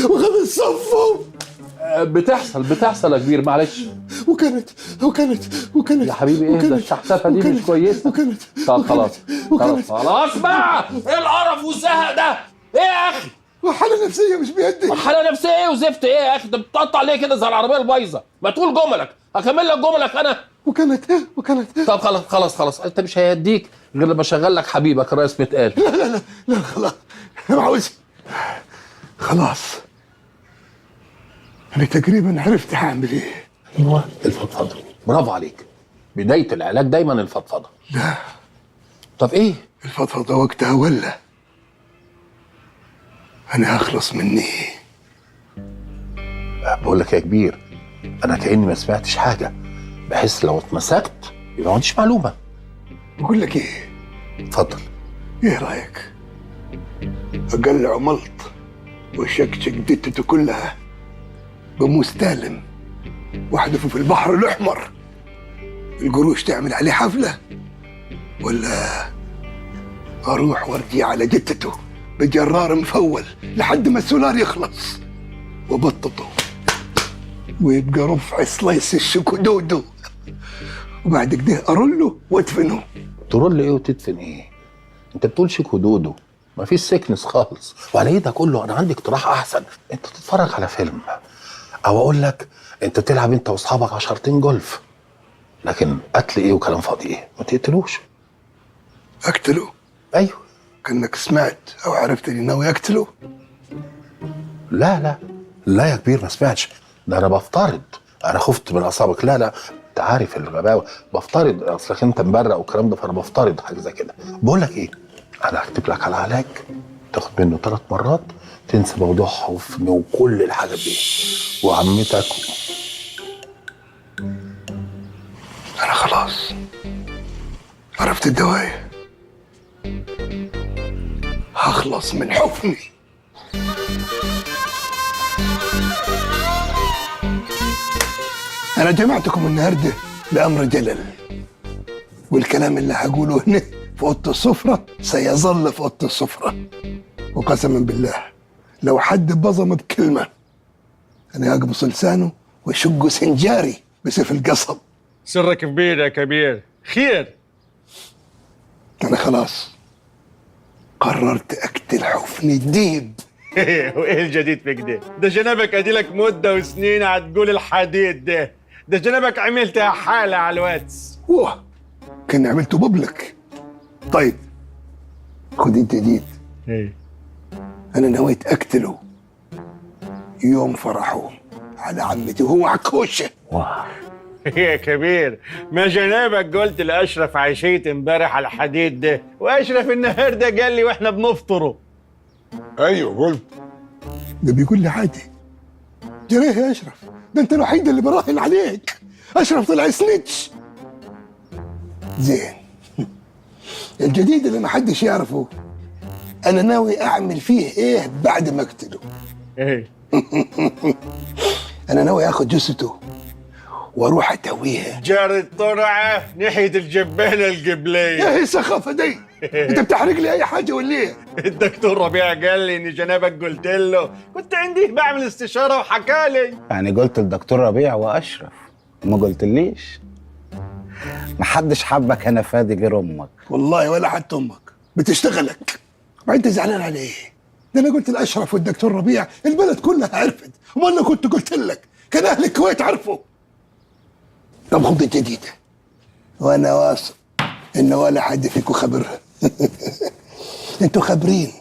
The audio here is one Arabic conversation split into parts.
وخد الصفه. بتحصل يا كبير، معلش. وكانت يا حبيبي ايه ده؟ الشحتفه دي مش كويسه. طب خلاص بقى، ايه القرف والزهق ده؟ ايه يا اخي؟ حالة نفسية مش بيدي. حالة نفسية ايه وزفت ايه يا اخي؟ انت بتقطع ليه كده زي العربية البايظة؟ ما تقول جملك، هكمل لك جملك انا. وكانت طب خلاص انت مش هيديك غير لما اشغل لك حبيبك الرئيس متقال. لا خلاص، انا عاوز. خلاص انا تقريبا عرفت هعمل ايه. ايوه، الفضفضه. برافو عليك. بداية العلاج دايما الفضفضه. لا. طب ايه؟ الفضفضه وقتها ولا انا هخلص مني. بقول لك يا كبير، انا كاني ما سمعتش حاجه، بحس لو اتمسكت يبقى ما عنديش معلومه. بقول لك ايه، اتفضل. ايه رايك اقلع ملط وشكشك دتته كلها بمستلم واحدفه في البحر الاحمر، القروش تعمل عليه حفله، ولا اروح وارجع على جتته بجرار مفول لحد ما السولار يخلص وبططه ويبقى رفع سلايس الشكودودو، وبعد كده ارله وادفنه. ترول ايه وتدفن ايه؟ انت بتقول شيك ودودو، مفيش سيكنس خالص. وعلى ايه ده كله؟ انا عندي اقتراح احسن، انت تتفرج على فيلم، او اقول لك انت تلعب انت واصحابك 10 جولف. لكن قتل ايه وكلام فاضي ايه؟ ما تقتلوش. اقتله؟ ايوه. كانك سمعت او عرفت اني ناوي اقتله؟ لا يا كبير، ما سمعتش. ده انا بفترض، انا خفت من اعصابك. لا انت عارف الغباوه، بفترض اصلك انت مبرق والكلام ده، فانا بفترض حاجه زي كده. بقول لك ايه، انا هكتب لك على علاج تاخد منه 3 مرات، تنسى موضوع خوفني وكل الحاجات دي وعمتك. انا خلاص عرفت الدواء، هخلص من حفني. انا جمعتكم النهارده لامر جلل، والكلام اللي هقوله هنا في اوضه السفره سيظل في اوضه السفره، وقسما بالله لو حد بظم بكلمه انا هقبص لسانه واشقه سنجاري بسيف القصب. سرك كبير يا كبير، خير. انا خلاص قررت اقتل حفني الديب. وايه الجديد في كده؟ ده جنابك اديلك مده وسنين هتقول الحديد ده جنابك عملتها حاله على الواتس. واه كان عملته ببلك. طيب خد الجديد. ايه؟ انا نويت اقتله يوم فرحه على عمتي وهو عكوشه. يا كبير، ما جنابك قلت لاشرف عشيت امبارح على الحديد ده، واشرف النهارده قال لي واحنا بنفطره. ايوه قلت. ده بيقول لي عادي. جريه يا اشرف، ده انت الوحيد اللي براهن عليك. اشرف طلع سنيتش. زين. الجديد اللي محدش يعرفه، انا ناوي اعمل فيه ايه بعد ما اقتله. ايه؟ انا ناوي اخد جثته واروح اتويها جار الطرعه ناحيه الجبانه القبليه. ايه السخافه دي؟ انت بتحرق لي اي حاجه ولا ايه؟ الدكتور ربيع قال لي ان جنابك قلت له كنت عندي بعمل استشاره وحكالي. يعني قلت الدكتور ربيع واشرف، ما قلتليش. محدش حبك هنا فادي غير امك. والله ولا حتى امك بتشتغلك. ما انت زعلان على ايه؟ ده انا قلت لاشرف والدكتور ربيع البلد كلها عرفت، وما انا كنت قلت لك كان اهل الكويت عرفوا. طب خد الجديده، وانا واثق ان ولا حد فيكم خبرها. انتوا خابرين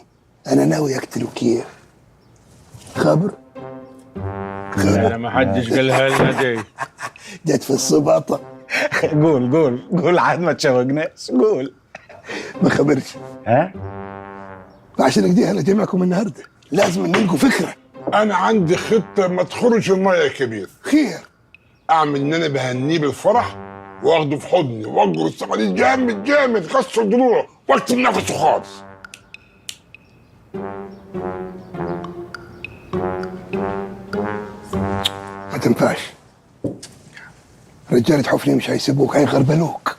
انا ناوي اقتله كيف. خبر؟ لا ما حدش قالها لنا دي. جت في الصباطه. قول عاد ما تشوقناش، قول. ما خبرش. ها؟ فعشان كده انا جايبكم النهارده، لازم نلقوا فكره. انا عندي خطه ما تخرج الميه يا كبير. خير. اعمل ان انا بهنيه بالفرح واخده في حضني واجرس عليه جامد كسر ضلوعه واكتم نفسه خالص. ما تنفعش. رجالة حفني مش هيسيبوك، هيغربلوك.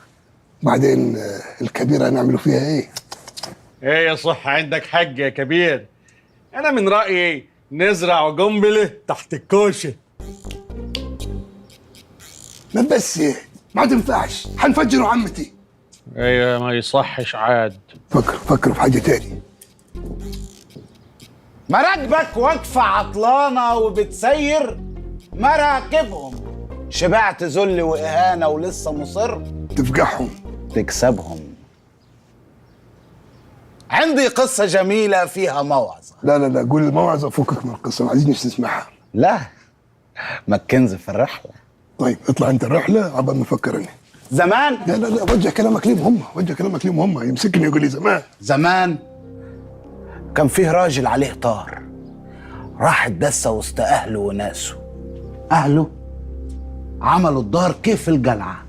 بعدين الكبيرة هنعملوا فيها ايه؟ ايه يا صح، عندك حق يا كبير. انا من رايي نزرع قنبله تحت الكوشه. ما بس ما تنفعش، حنفجروا عمتي. ايوه ما يصحش عاد. فكروا في حاجه تاني. مراكبك واقفة عطلانة وبتسير مراكبهم، شبعت ذل وإهانة ولسه مصر تفقعهم. تكسبهم. عندي قصة جميلة فيها موعظة. لا قول الموعظه فكك من القصه، ما عايزينش نسمعها. لا، ماكنزي في الرحلة. طيب اطلع انت الرحله عبال ما افكر انا. زمان لا وجه كلامك ليهم هم، يمسكني يقول لي زمان كان فيه راجل عليه طار، راح اتدسى وسط أهله وناسه. أهله عملوا الدار كيف الجلعة،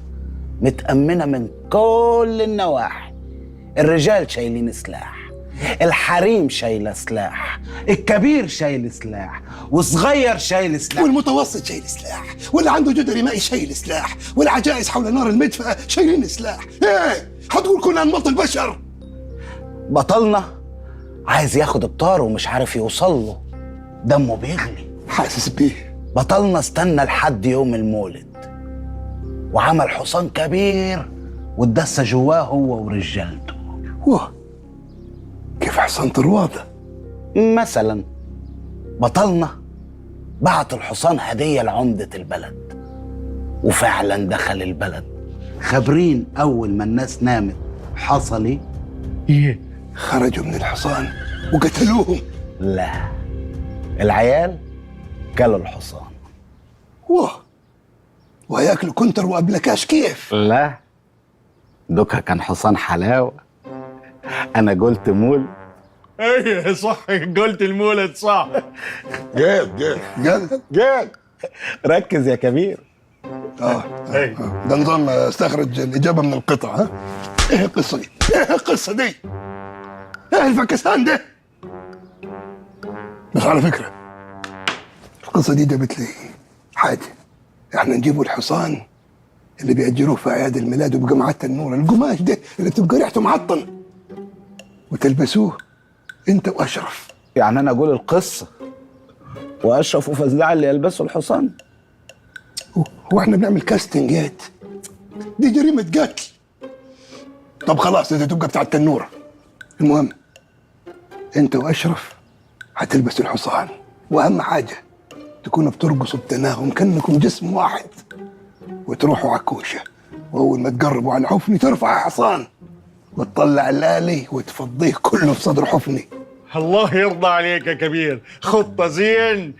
متأمنة من كل النواحي. الرجال شايلين سلاح، الحريم شايله سلاح، الكبير شايل سلاح، وصغير شايل سلاح، والمتوسط شايل سلاح، واللي عنده جدري مائي شايل سلاح، والعجائز حول نار المدفأة شايلين سلاح. ايه هتقول كنا نمط البشر؟ بطلنا عايز ياخد الطار ومش عارف يوصل له، دمه بيغلي. حاسس بيه. بطلنا استنى لحد يوم المولد وعمل حصان كبير واتدسى جواه هو ورجالته. واه، كيف حصان طروادة مثلا بطلنا بعت الحصان هدية لعمدة البلد، وفعلا دخل البلد. خابرين أول ما الناس نامت حصل ايه؟ خرجوا من الحصان وقتلوهم. لا، العيال كلوا الحصان. واه، وهياكلوا كنتر وأبلكاش كيف؟ لا، دوكا كان حصان حلاوة. أنا قلت مول. ايه صح، قلت المولد صح. جاد قال ركز يا كبير. ده نظام استخرج الإجابة من القطع. ها ايه القصة دي؟ ايه الفكسان ده؟ بس على فكرة القصة دي جابت لي حاجة. احنا نجيبوا الحصان اللي بيأجروه في أعياد الميلاد وبجمعات النور، القماش ده اللي بتبقى ريحته معطن، وتلبسوه انت وأشرف. يعني أنا أقول القصة وأشرف وفزاع اللي يلبسوا الحصان؟ هو احنا بنعمل كاستنجات؟ دي جريمة قتل. طب خلاص انت تبقى بتاع التنورة. المهم انت وأشرف هتلبس الحصان، وأهم حاجة تكونوا بترقصوا بتناغم كأنكم جسم واحد، وتروحوا عكوشة، وأول ما تقربوا على حفني ترفع حصان وتطلع الآلي وتفضيه كله في صدر حفني. الله يرضى عليك يا كبير، خطة زين.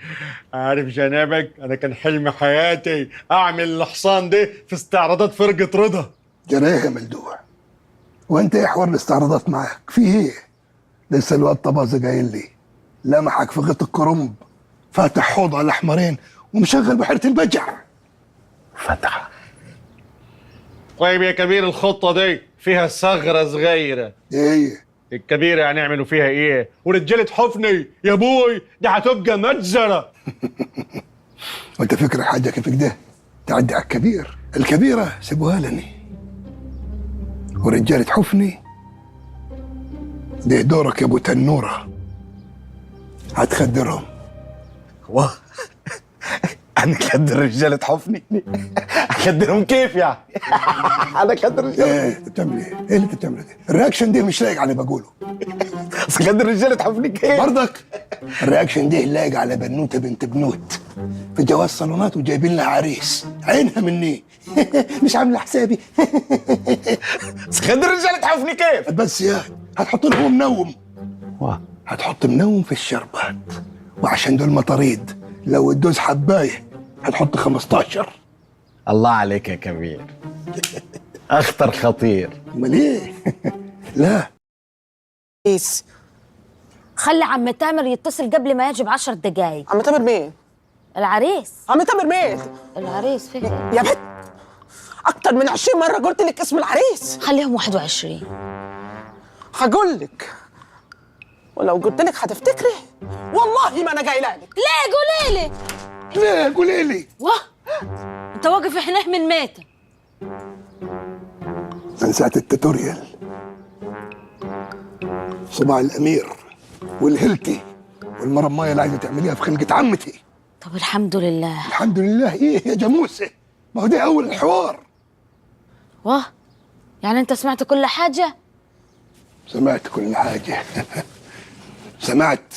عارف جنابك أنا كان حلم حياتي أعمل الحصان ده في استعراضات فرقة رضا. جرايه يا ملدوع، وانت ايه حوار الاستعراضات معاك؟ في ايه؟ لسه الواد طبازة قايل لي لمحك في غيط الكرنب فاتح حوض على الأحمرين ومشغل بحيرة البجع. فتحة. طيب يا كبير، الخطة دي فيها ثغرة صغيرة. ايه الكبيرة هنعملوا فيها ايه؟ ورجالة حفني يا ابوي دي هتبقى مجزرة. وانت فكر حاجة كيف كده تعدي على الكبير؟ الكبيرة سيبوها لني، ورجالة حفني ده دورك يا ابو تنورة، هتخدرهم. واه، أنا كدر رجالة حفني؟ أكدرهم كيف يعني؟ أنا أكدر رجالة. ايه انت بتعمل ايه؟ ايه اللي انت بتعمله ده؟ الرياكشن ده مش لايق على اللي بقوله. بس أكدر رجالة حفني كيف؟ برضك الرياكشن ده لايق على بنوته بنت بنوت في جواز صالونات وجايبين لها عريس عينها مني. مش عامله حسابي. بس أكدر رجالة حفني كيف؟ بس يا هتحط لهم منوم، واه، هتحط منوم في الشربات، وعشان دول مطاريد لو الدوز حبايه هتحط 15. الله عليك يا كبير. أخطر خطير. امال ايه؟ لا كويس. خلي عم تامر يتصل قبل ما يجي ب10 دقايق. عم تامر مين؟ العريس. عم تامر مين؟ العريس فين؟ يا بنت أكتر من 20 مرة قلت لك اسم العريس. خليهم 21. هقول لك، ولو قلت لك هتفتكري والله ما أنا قايله لك. ليه قولي لي؟ ليه قولي لي؟ واه انت واقف هناك من ميتة من ساعة التوتوريال صباع الأمير والهلتي والمرمايه اللي عايزه تعمليها في خلقه عمتي. طب الحمد لله. الحمد لله ايه يا جاموسه؟ ما هو ده اول الحوار. واه، يعني انت سمعت كل حاجة؟ سمعت كل حاجه. سمعت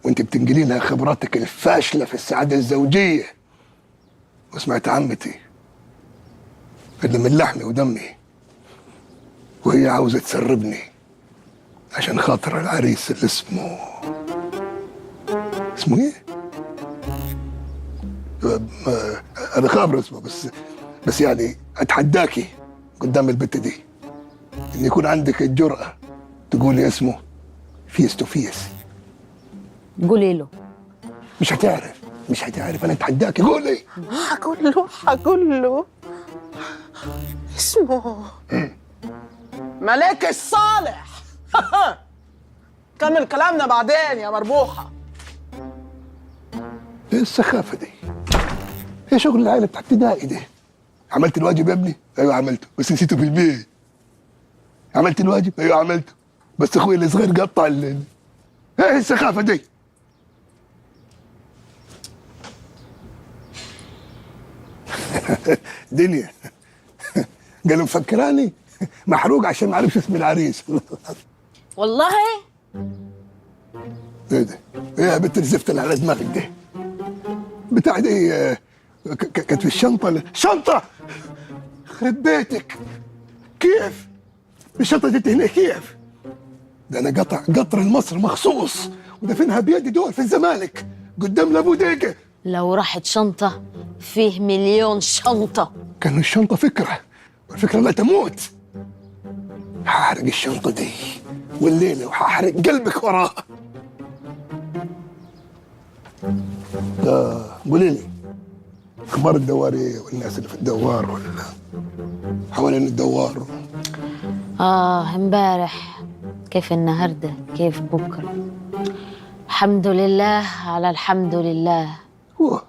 وانت بتنقلي لها خبراتك الفاشله في السعاده الزوجيه، وسمعت عمتي اللي من لحمي ودمي وهي عاوزه تسربني عشان خاطر العريس اللي اسمه ايه؟ انا خابر اسمه، بس يعني اتحداكي قدام البت دي ان يكون عندك الجرأة تقولي اسمه فيس تو فيس. قولي له. مش هتعرف انا اتحداكي، قولي. هقول له اسمه ملاك الصالح. كمل كلامنا بعدين يا مربوحة. ايه السخافة دي؟ ايه شغل العيلة بتاع ابتدائي ده؟ عملت الواجب يا ابني؟ ايوه عملته بس نسيته في البيت. عملت الواجب؟ ايوه عملته بس اخوي الصغير قطع ايه السخافة دي؟ دنيا قالوا مفكراني محروق عشان ما اعرفش اسم العريس. والله ايه ده؟ ايه يا بنت الزفت اللي على دماغك دي؟ بتاع دي كانت في الشنطة. شنطة خرب بيتك. كيف؟ الشنطة دي هنا كيف؟ ده انا قطر المصر مخصوص ودفنها بيدي دول في الزمالك قدام البوديقة. لو راحت شنطة فيه مليون شنطة. كان الشنطة فكرة والفكرة لا تموت. هحرق الشنطة دي والليلة وهحرق قلبك وراها. قولي لي اخبار الدوار ايه والناس اللي في الدوار ولا حوالين الدوار؟ امبارح كيف النهارده كيف بكره. الحمد لله على الحمد لله. هو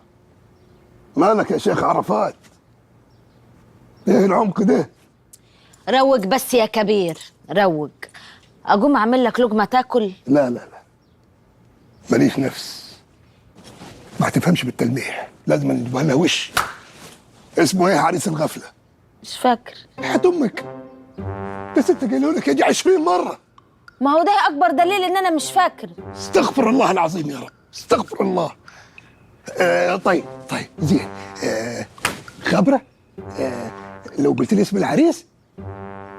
مالك يا شيخ عرفات؟ ايه العمق ده؟ روق بس يا كبير روق. اقوم اعمل لك لقمه تاكل؟ لا ماليش نفس. ما تفهمش بالتلميح، لازم نجيبها لها وش. اسمه ايه عريس الغفله؟ مش فاكر. حياة امك بس انت قايله لك يجي 20 مره. ما هو ده اكبر دليل ان انا مش فاكر. استغفر الله العظيم يا رب، استغفر الله. طيب زين. خبره. لو قلت لي اسم العريس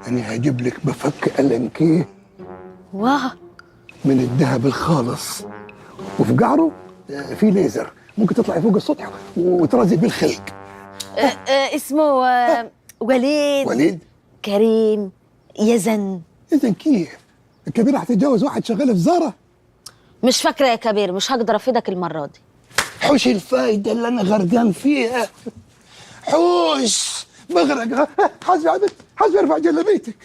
انا هجيب لك مفك ألنكيه واه من الذهب الخالص، وفي قعره في ليزر ممكن تطلعي فوق السطح وترازي بالخلق. اسمه وليد كريم يزن. اذا كيف الكبيره هتتجوز واحد شغال في زاره؟ مش فاكره يا كبير، مش هقدر افيدك المره دي. حوش الفايده اللي انا غرقان فيها. حوش بغرق. حاسبي يا بنت، حاسبي ارفع جلابيتك،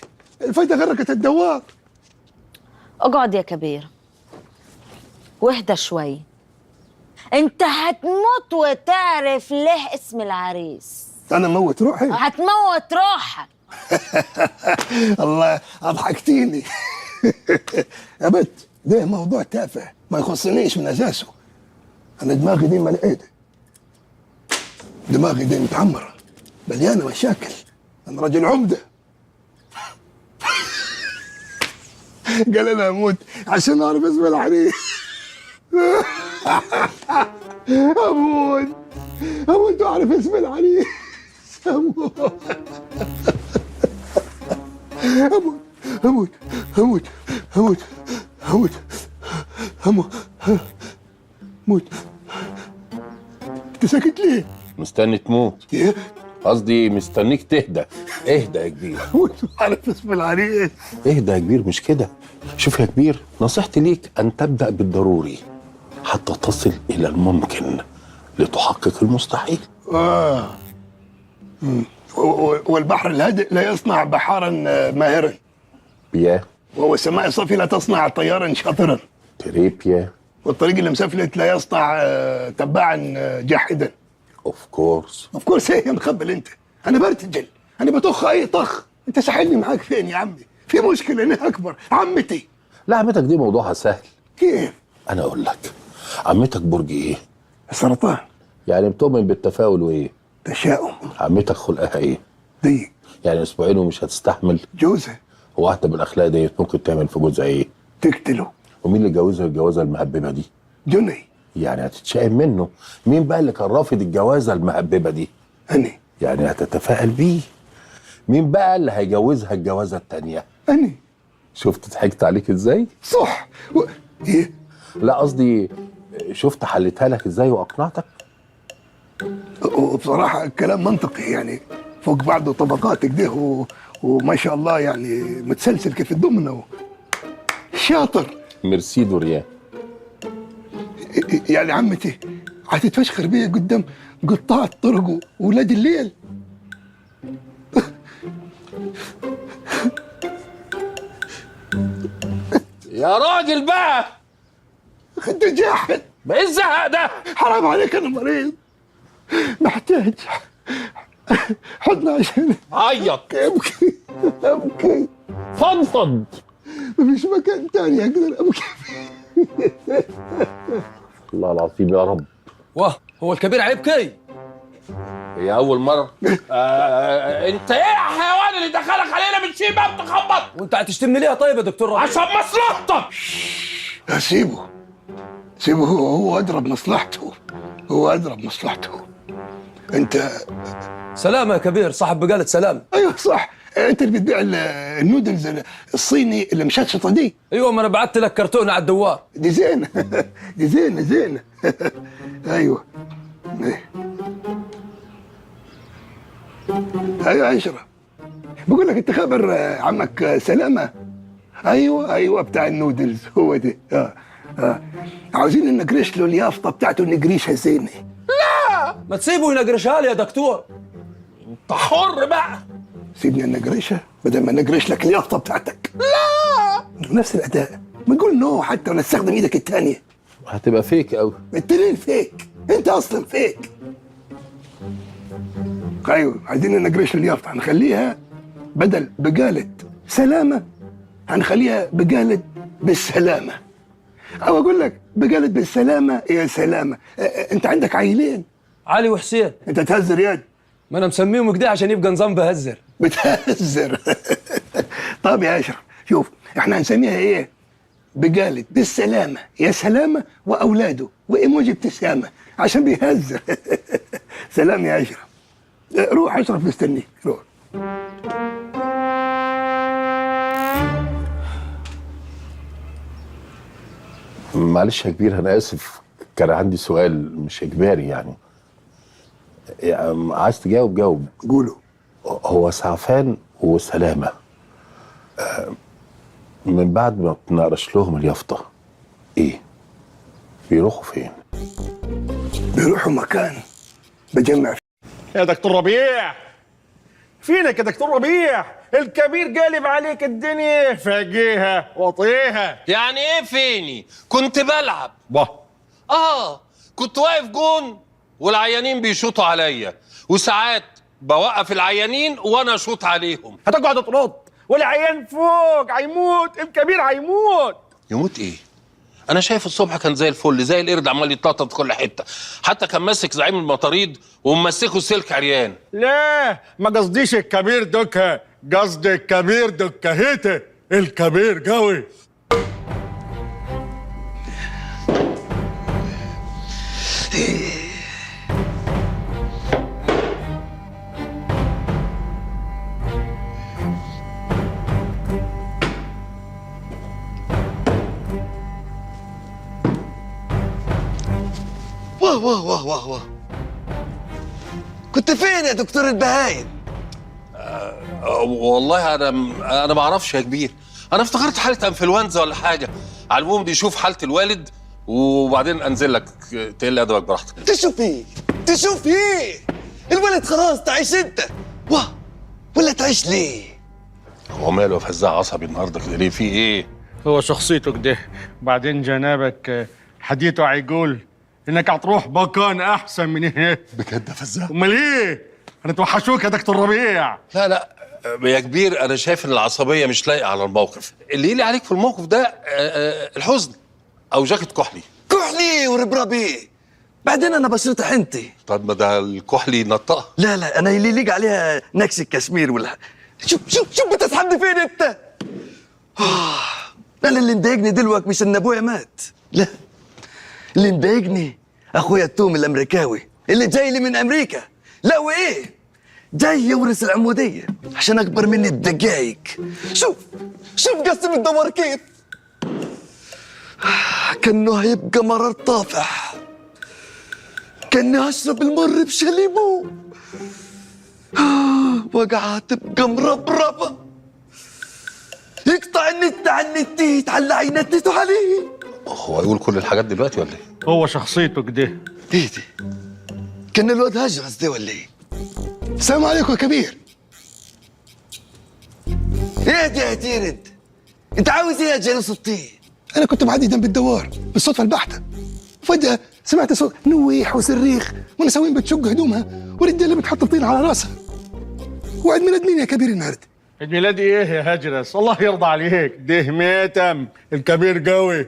الفايده غرقت الدوار. اقعد يا كبير واهدى شوي. انت هتموت وتعرف ليه اسم العريس. انا موت روحي؟ هتموت روحك. الله اضحكتيني. يا بنت ده موضوع تافه ما يخصنيش من اساسه. انا دماغي دي ملقيده، دماغي دي متعمره مليانه مشاكل. انا رجل عمده. قال انا اموت عشان اعرف اسم العريس. اموت واعرف اسم العريس. اموت انت ساكت ليه؟ مستني تموت. ايه؟ قصدي مستنيك تهدى. اهدى يا كبير. اموت واعرف اسم العريس. اهدى يا كبير، مش كده. شوف يا كبير، نصيحتي ليك ان تبدأ بالضروري حتى تصل الى الممكن لتحقق المستحيل. والبحر الهادئ لا يصنع بحارا ماهرا، بيا والسماء الصافية لا تصنع طيارا شاطرا، تريبيا والطريق المسفلت لا يصنع تباعا جاحدا. اوف كورس. اوف كورس ايه يا مخبل انت؟ انا برتجل، انا بطخ اي طخ. انت ساحلني معاك فين يا عمي؟ في مشكلة هنا اكبر. عمتي. لا عمتك دي موضوعها سهل. كيف؟ انا اقول لك، عمتك برج ايه؟ السرطان. يعني بتؤمن بالتفاؤل وايه؟ تشاؤم. عمتك خلقها ايه؟ ضيق. يعني اسبوعين ومش هتستحمل؟ جوزه. واحده بالاخلاق ديت ممكن تعمل في جوزها ايه؟ تقتله. ومين اللي جوزها الجوازه المهببه دي؟ جني. يعني هتتشائم منه. مين بقى اللي كان رافض الجوازه المهببه دي؟ أني. يعني هتتفائل بيه. مين بقى اللي هيجوزها الجوازه التانيه؟ أني. شفت ضحكت عليك ازاي؟ صح. إيه؟ لا قصدي، شفت حلتها لك ازاي واقنعتك؟ وبصراحة الكلام منطقي يعني، فوق بعضه طبقات كده وما شاء الله يعني متسلسل كيف الدومينو. شاطر. ميرسي دوريان. يعني عمتي هتتفشخر بيا قدام قطاع الطرق وولاد الليل. يا راجل بقى، انت جاحد. ما ايه الزهق ده؟ حرام عليك، انا مريض محتاج حضن عشان عيط، ابكي ابكي. فضفض. مفيش مكان تاني اقدر ابكي فيه. الله العظيم يا رب. واه، هو الكبير هيبكي؟ هي أول مرة. أنت إيه يا حيوان اللي دخلك علينا من شيبة بتخبط؟ وانت هتشتمني ليه طيب يا دكتور ربيع؟ عشان مصلحتك. سيبه سيبه، هو أدرى بمصلحته، هو أدرى بمصلحته. أنت سلامة يا كبير، صاحب بقالة سلام. أيوه صح، أنت اللي بتبيع النودلز الصيني اللي مشطشطة دي. ايوه، ما انا بعت لك كرتونه على الدوار. دي زينة. دي زينة زينة. أيوه أيوه عشرة. بقول لك أنت خبر عمك سلامة؟ أيوه بتاع النودلز هو ده. عاوزين نقرش له اليافطة بتاعته، نقريشها زينة. ما تسيبه ينقرشها لي يا دكتور. أنت حر بقى. سيبني نقرشها بدل ما نقرش لك اليافطة بتاعتك. لا نفس الأداء، بنقول نو حتى ولا تستخدم إيدك التانية. هتبقى فيك أوي. التنين فيك، أنت أصلا فيك. أيوه عايزين نقرش له اليافطة، هنخليها بدل بقالة سلامة هنخليها بقالة بالسلامة، أو أقول لك بقالة بالسلامة يا سلامة. أنت عندك عيلين، علي وحسين. أنت تهزر ياد. ما انا مسميهم كده عشان يبقى نظام بهزر. بتهزر. طب يا أشرف شوف، إحنا هنسميها إيه؟ بقالة بالسلامة يا سلامة وأولاده وإيموجي ابتسامة عشان بيهزر. سلام يا أشرف. روح أشرف مستنيك، روح. معلش يا كبير، أنا آسف، كان عندي سؤال مش إجباري يعني عايز تجاوب جاوب. قولوا. هو سعفان وسلامة من بعد ما بنقرش لهم اليافطة إيه؟ بيروحوا فين؟ بيروحوا مكان بجمع فيه. يا دكتور ربيع، فينك يا دكتور ربيع؟ الكبير قالب عليك الدنيا، فاجيها وطيها. يعني ايه فيني؟ كنت بلعب. باه. كنت واقف جون والعيانين بيشوطوا عليا، وساعات بوقف العيانين وانا اشوط عليهم. هتقعد ترد والعيان فوق هيموت، الكبير هيموت. يموت ايه؟ انا شايف الصبح كان زي الفل، زي القرد عمال يتنطط في كل حته، حتى كان ماسك زعيم المطاريد وممسكه السلك عريان. لا ما قصديش الكبير دكه، قصدي الكبير دكهته، الكبير قوي. واه كنت فين يا دكتور البهايم؟ والله انا ما اعرفش يا كبير، انا افتكرت حاله انفلونزا ولا حاجه. على العموم دي شوف حاله الوالد وبعدين انزل لك تقل ادبك براحتك. تشوف ايه؟ الولد خلاص تعيش انت. واه ولا تعيش ليه؟ هو ماله فزاع عصبي النهارده كده ليه؟ في ايه؟ هو شخصيته كده، بعدين جنابك حديثه هيقول انك هتروح مكان احسن من هنا. بجد يا فزاع؟ امال ايه؟ هنتوحشوك يا دكتور ربيع. لا يا كبير، انا شايف ان العصبيه مش لايقه على الموقف. اللي يلي عليك في الموقف ده الحزن. او جاكيت كحلي. كحلي وربربي، بعدين انا بشرتها حنتي. طب ما ده الكحلي نطقها. لا لا، انا اللي يليق عليها نكش الكشمير ولا. شوف بتسحبني فين انت؟ انا اللي مضايقني دلوقتي مش ان ابويا مات، لا، اللي مضايقني اخويا التوم الامريكاوي اللي جاي لي من امريكا. لا وايه، جاي يورث العموديه عشان اكبر مني بدقايق. شوف قسم الدوار كيف كانه هيبقى مرار طافح، كاني اشرب المر بشليمو. وقعت تبقى مربربه، يقطع النت عن النتيت على اللي ينتتوا عليه. هو يقول كل الحاجات دلوقتي ولا ايه؟ هو شخصيته كده. ايه دي؟ كان الواد هجرس ده ولا ايه؟ السلام عليكم يا كبير. ايه دي يا تير انت عاوز ايه يا جلوس الطين؟ انا كنت معدي جنب الدوار بالصدفه البحته، فجاه سمعت صوت نويح وصريخ ونساوين بتشق هدومها ورجاله بتحط طين على راسها. وعيد ميلاد مين يا كبير النهارده؟ عيد ميلاد ايه يا هجرس؟ الله يرضى عليك، ده ميتم الكبير قوي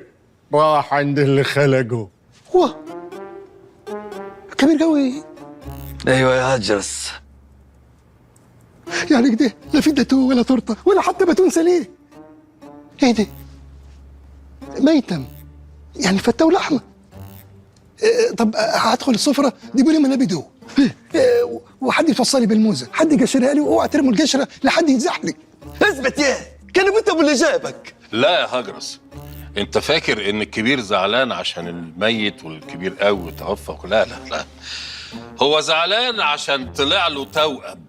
راح عند اللي خلقه. هو كبير قوي ايوه يا هجرس. يعني كده لا في جاتوه ولا تورته ولا حتى باتون ساليه. ايه ده؟ ميتم يعني فتة ولحمه. طب هدخل السفره جيبوا لي منابيدو وحد يفصلي بالموزه، حد يقشرها لي واوعى ترموا القشره لحد يتزحلق. اثبت ياه، كان انت اللي جابك. لا يا هجرس، انت فاكر ان الكبير زعلان عشان الميت والكبير قوي توفى؟ لا لا لا، هو زعلان عشان طلع له توأم.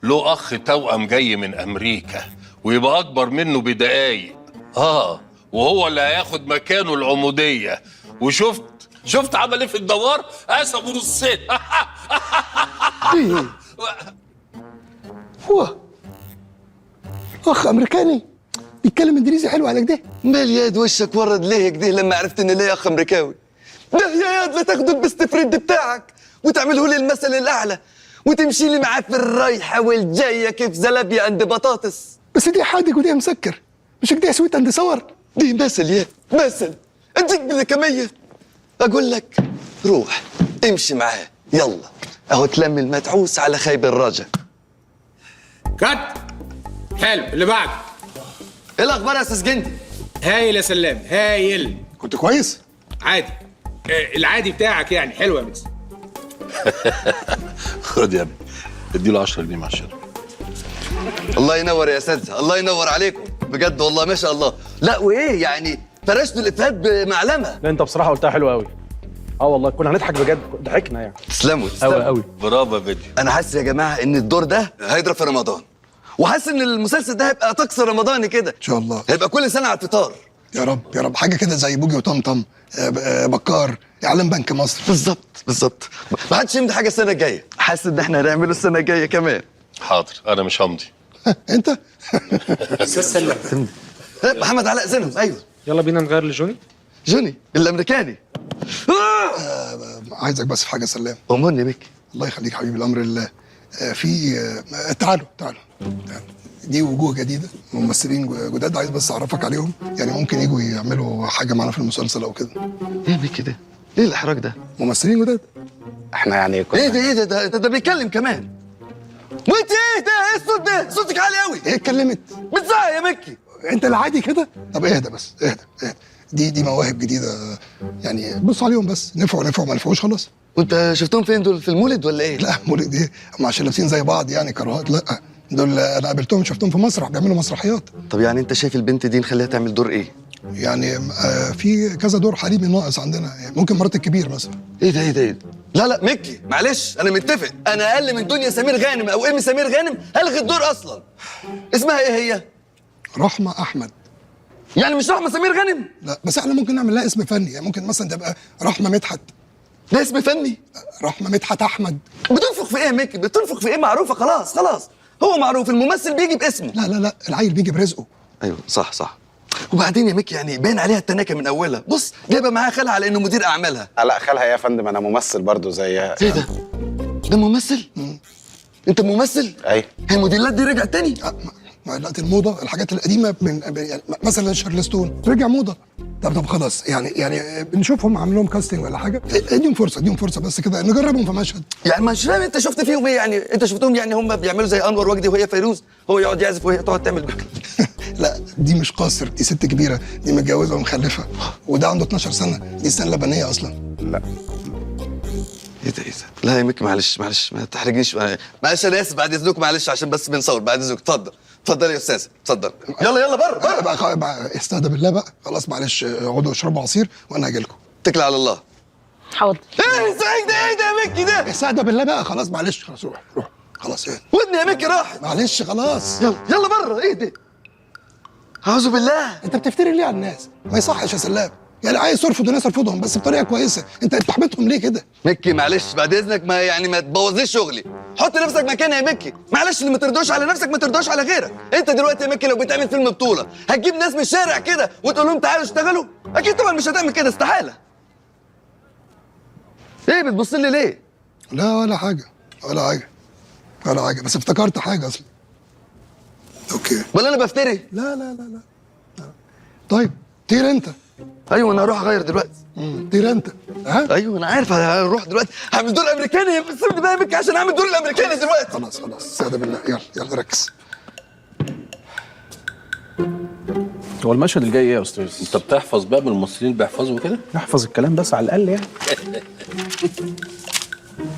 له اخ توأم جاي من امريكا ويبقى اكبر منه بدقايق. وهو اللي هياخد مكانه العموديه. شفت عمل ايه في الدوار؟ قسموا نصين. ايه هو اخ امريكاني بيتكلم انجليزي حلو على كده؟ مال ياد وشك ورد ليه كده لما عرفت ان ليه اخ امريكاوي؟ ده يا ياد لا تاخده البست فريند بتاعك وتعمله لي المثل الاعلى وتمشي لي معاه في الرايحه والجايه كيف زلابيا عند بطاطس. بس دي حادق ودي مسكر، مش كده سويت عند صور. دي مثل يا مثل، اديك بالكميه. اقول لك روح امشي معاه، يلا اهو تلم المدعوس على خيب الرجا. كات حلو. اللي بعده. ايه الاخبار يا استاذ جندي؟ هايل يا سلام، هايل. كنت كويس؟ عادي. العادي بتاعك يعني. حلو يا ميكس. خد يا ابني، اديله 10 جنيه مع الشرب. الله ينور يا اساتذه، الله ينور عليكم بجد والله ما شاء الله. لا وايه يعني فرشتوا الافيهات بمعلمه. لا انت بصراحه قلتها حلوه قوي. والله كنا هنضحك بجد، ضحكنا يعني. تسلموا قوي. برافو يا فيديو. انا حاسس يا جماعه ان الدور ده هيضرب في رمضان، وحاسس ان المسلسل ده هيبقى طقس رمضاني كده ان شاء الله. هيبقى كل سنه على الفطار. يا رب يا رب، حاجه كده زي بوجي وطمطم، بكار، اعلان بنك مصر. بالظبط. ما حدش يمضي حاجه السنه الجايه، حاسس ان احنا هنعمله السنه الجايه كمان. حاضر، انا مش همضي. انت استاذ سلام. محمد علاء زينهم. ايوه يلا بينا نغير لجوني. جوني الامريكاني. عايزك بس في حاجه سلام. امرني بك. الله يخليك حبيبي، الامر لله. في تعالوا دي وجوه جديده، ممثلين جداد، عايز بس اعرفك عليهم، يعني ممكن يجوا يعملوا حاجه معانا في المسلسل او كده. ايه بك كده؟ ليه الاحراج ده؟ ممثلين جداد. احنا يعني كنا ايه ده بيتكلم كمان. وانت ايه ده؟ ايه الصوت ده؟ صوتك عالي قوي. ايه اتكلمت؟ بتزعق يا مكي. انت العادي كده؟ طب اهدى بس، اهدى. دي مواهب جديده، يعني بص عليهم بس، نفعوا ما نفعوش خلاص. وانت شفتهم فين دول؟ في المولد ولا ايه؟ لا مولد ايه؟ هم عشان لابسين زي بعض يعني كراهات. لا دول انا قابلتهم شفتهم في مسرح بيعملوا مسرحيات. طب يعني انت شايف البنت دي نخليها تعمل دور ايه؟ يعني في كذا دور حريمي ناقص عندنا، يعني ممكن مرات الكبير مثلا. ايه ده؟ لا مكي معلش انا متفق، انا اقل من دنيا سمير غانم او ام سمير غانم هلغي الدور اصلا. اسمها ايه هي؟ رحمه احمد. يعني مش رحمه سمير غانم؟ لا بس احنا ممكن نعمل لها اسم فني، يعني ممكن مثلا تبقى رحمه مدحت. ده اسم فني؟ رحمه مدحت احمد. بتنفخ في ايه يا مكي؟ بتنفخ في ايه؟ معروفه خلاص هو معروف، الممثل بيجي باسمه. لا العيل بيجي برزقه. ايوه صح. وبعدين يا مكي يعني باين عليها التناكه من اولها، بص جايبه معاها خالها على انه مدير اعمالها. لا خالها يا فندم، انا ممثل برضو زيها. ايه ده ممثل؟ انت ممثل؟ ايوه. هي الموديلات دي رجعت تاني؟ دلوقتي الموضه الحاجات القديمه من يعني مثلا شارلستون رجع موضه. طب خلاص، يعني بنشوفهم عامل لهم كاستنج ولا حاجه. اديهم فرصه بس كده نجربهم في مشهد. يعني مش فاهم انت شفت فيهم ايه؟ يعني انت شفتهم يعني هم بيعملوا زي انور وجدي وهي فيروز، هو يقعد يعزف وهي تقعد تعمل لا دي مش قاصر، دي ست كبيره، دي متجوزه ومخلفه، وده عنده 12 سنه، دي سنه لبنيه اصلا. لا ايه ده لا يا مكي معلش ما تحرجنيش، معلش انا اسف بعد اذنك، معلش عشان بس بنصور بعد اذنك. اتفضل يا استاذ، اتفضل. يلا بره. استهدى بالله بقى، خلاص معلش، اقعدوا اشربوا عصير وانا هاجي لكم. اتكل على الله. حاضر. ايه ده يا مكي ده؟ استهدى بالله بقى، خلاص معلش، خلاص روح خلاص. ايه ودني يا مكي راحت. معلش خلاص. يلا بره. ايه ده؟ اعوذ بالله. انت بتفتري ليه على الناس؟ ما يصحش يا سلام. يعني عايز ترفض الناس ارفضهم، بس بطريقه كويسه. انت بتحبطهم ليه كده؟ مكي معلش بعد اذنك، ما تبوظليش شغلي. حط نفسك مكاني يا مكي. معلش، اللي ما ترضاش على نفسك ما ترضاش على غيرك. انت دلوقتي يا مكي لو بتعمل فيلم بطوله هتجيب ناس من الشارع كده وتقول لهم تعالوا اشتغلوا؟ اكيد طبعا مش هتعمل كده، استحاله. ايه بتبص لي ليه؟ لا ولا حاجه. بس افتكرت حاجه اصلا. اوكي. ولا انا بفتري؟ لا. طيب طير انت. ايوه انا هروح اغير دلوقتي. طير انت. ها؟ ايوه انا عارف هروح دلوقتي هعمل دور امريكاني. سيبني بقى يا مكي عشان اعمل دور الامريكاني دلوقتي. خلاص استهدى بالله. يلا ركز. هو المشهد الجاي ايه يا استاذ؟ انت بتحفظ بقى من الممثلين بيحفظوا كده؟ نحفظ الكلام بس على الاقل يعني.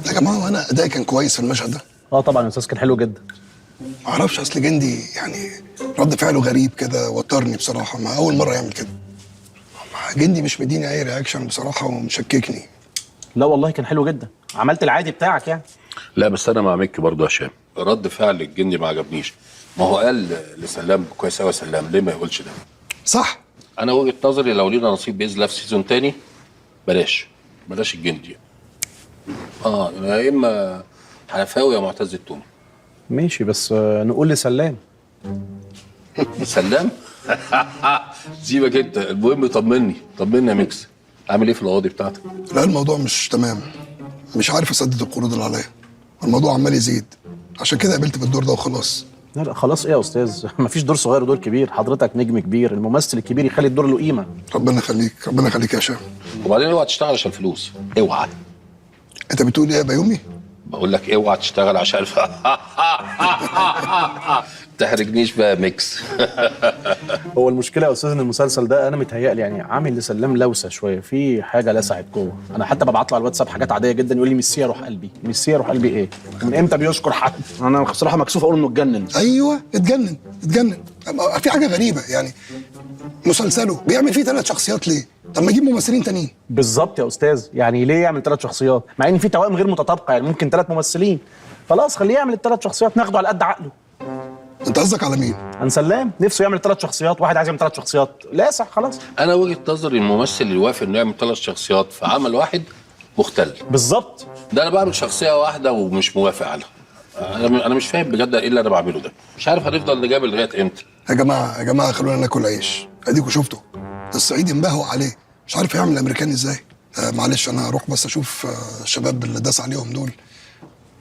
يا جماعه وانا ادائي كان كويس في المشهد ده. طبعا يا استاذ كان حلو جدا. ما اعرفش، اصل جندي يعني رد فعله غريب كده، وترني بصراحه، ما اول مره يعمل كده. جندي مش مديني اي رياكشن بصراحه ومشككني. لا والله كان حلو جدا، عملت العادي بتاعك يعني. لا بس انا مع مكي برضه يا هشام، رد فعل الجندي ما عجبنيش. ما هو قال لسلام كويس قوي، سلام ليه ما يقولش ده؟ صح. انا وجهه نظري لو لينا نصيب باذن الله في سيزون تاني بلاش الجندي. يا اما حنفاوي يا معتز التومي. ماشي بس نقول لسلام. سلام؟ سيبك انت، المهم طمني يا ميكس، عامل ايه في القواضي بتاعتك؟ لا الموضوع مش تمام، مش عارف اسدد القروض اللي عليا، الموضوع عمال يزيد، عشان كده قابلت بالدور ده وخلاص. لا خلاص ايه يا استاذ؟ مفيش دور صغير ودور كبير، حضرتك نجم كبير، الممثل الكبير يخلي الدور له قيمه. ربنا يخليك يا هشام. وبعدين اوعى تشتغل عشان فلوس، اوعى. انت بتقول ايه يا بيومي؟ بقول لك اوعى تشتغل عشان تحرجنيش بقى ميكس. هو المشكله يا استاذ ان المسلسل ده انا متهيألي يعني عامل لسلام لوسه شويه، في حاجه لسعت جوه. انا حتى ببعت له على الواتساب حاجات عاديه جدا يقول لي ميسي روح قلبي. ايه؟ من امتى بيشكر حد؟ انا بصراحه مكسوف اقول انه اتجنن. ايوه اتجنن. في حاجه غريبه يعني، مسلسله بيعمل فيه 3 شخصيات ليه؟ طب ما يجيب ممثلين تانيين. بالظبط يا استاذ، يعني ليه يعمل 3 شخصيات مع ان في توائم غير متطابقه؟ يعني ممكن 3 ممثلين، خلاص خليه يعمل ال3 شخصيات، ناخده على قد عقله. انت قصدك على مين؟ عن سلام، نفسه يعمل 3 شخصيات، واحد عايز يعمل 3 شخصيات، لاسع خلاص. انا وجهه نظري الممثل اللي وافق انه يعمل 3 شخصيات في عمل واحد مختل. بالظبط. ده انا بعمل شخصيه واحده ومش موافق عليها. انا مش فاهم بجد ايه اللي انا بعمله ده، مش عارف هنفضل نجابل لغايه امتى. يا جماعه خلونا ناكل عيش، اديكوا شفتوا الصعيدي انبهوا عليه، مش عارف يعمل الامريكاني ازاي. معلش انا هروح بس اشوف الشباب اللي داس عليهم دول.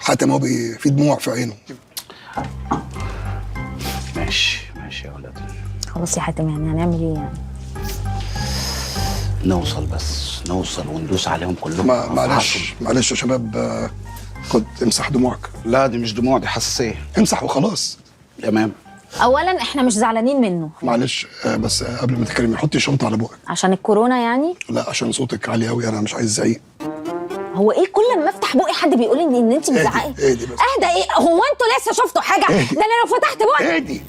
حاتم هو في دموع في عينه. ماشي يا ولاد. خلاص يا حاتم، يعني هنعمل ايه يعني؟ نوصل وندوس عليهم كلهم. معلش يا شباب، خد امسح دموعك. لا دي مش دموع، دي حساسيه. امسح وخلاص. تمام. اولا احنا مش زعلانين منه. معلش بس قبل ما تتكلمي حطي الشنطه على بقك. عشان الكورونا يعني؟ لا عشان صوتك عالي قوي، انا مش عايز زعيق. هو ايه كل ما افتح بقي حد بيقول ان انت بتزعقي؟ اهدي بس. اهدى ايه؟ هو انتوا لسه شفتوا حاجه؟ ده انا لو فتحت بقي. اهدي.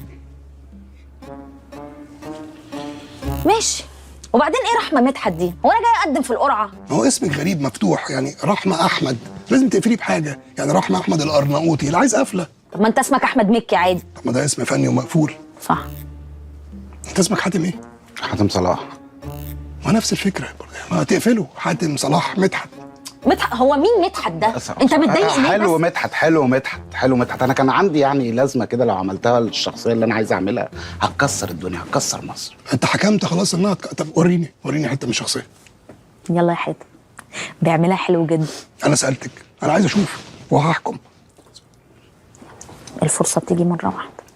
ماشي. وبعدين ايه رحمه مدحت دي؟ هو انا جاي اقدم في القرعه؟ هو اسمك غريب مفتوح، يعني رحمه احمد لازم تقفليه بحاجه، يعني رحمه احمد الارناؤوطي اللي عايز قفله. طب ما انت اسمك احمد مكي عادي. طب ما ده اسم فني ومقفول. صح. انت اسمك حاتم ايه؟ حاتم صلاح. ما نفس الفكره برضه، ما تقفله حاتم صلاح مدحت. هو مين مدحت ده؟ انت متضايق ليه؟ حلو مدحت. انا كان عندي يعني لازمه كده، لو عملتها الشخصيه اللي انا عايز اعملها هتكسر الدنيا، هتكسر مصر. انت حكمت خلاص انها طب وريني حته من الشخصيه. يلا يا حاتم، بيعملها حلو جدا. انا سالتك، انا عايز اشوف وهحكم. الفرصه بتيجي مره واحده.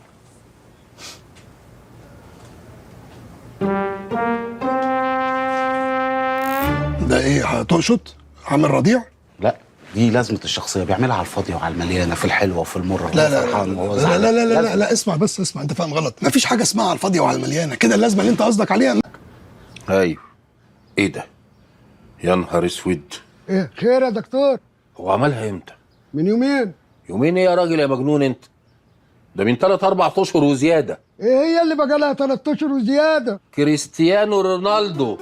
تقصد عامل رضيع؟ لا، دي لازمه الشخصيه، بيعملها على الفاضيه وعلى المليانه، في الحلوه وفي المره. لا لا فرحان وهو لا زعلان. لا لا لا, لازم. لا اسمع بس اسمع، انت فاهم غلط. مفيش حاجه اسمها على الفاضيه وعلى المليانه كده. اللازمه اللي انت قصدك عليها ايوه. ايه ده؟ يا نهار اسود. ايه؟ خير يا دكتور؟ هو عملها امتى؟ من يومين. يومين ايه يا راجل يا مجنون انت؟ ده من 3-4 اشهر وزياده. ايه هي اللي بقى لها 3 اشهر وزياده؟ كريستيانو رونالدو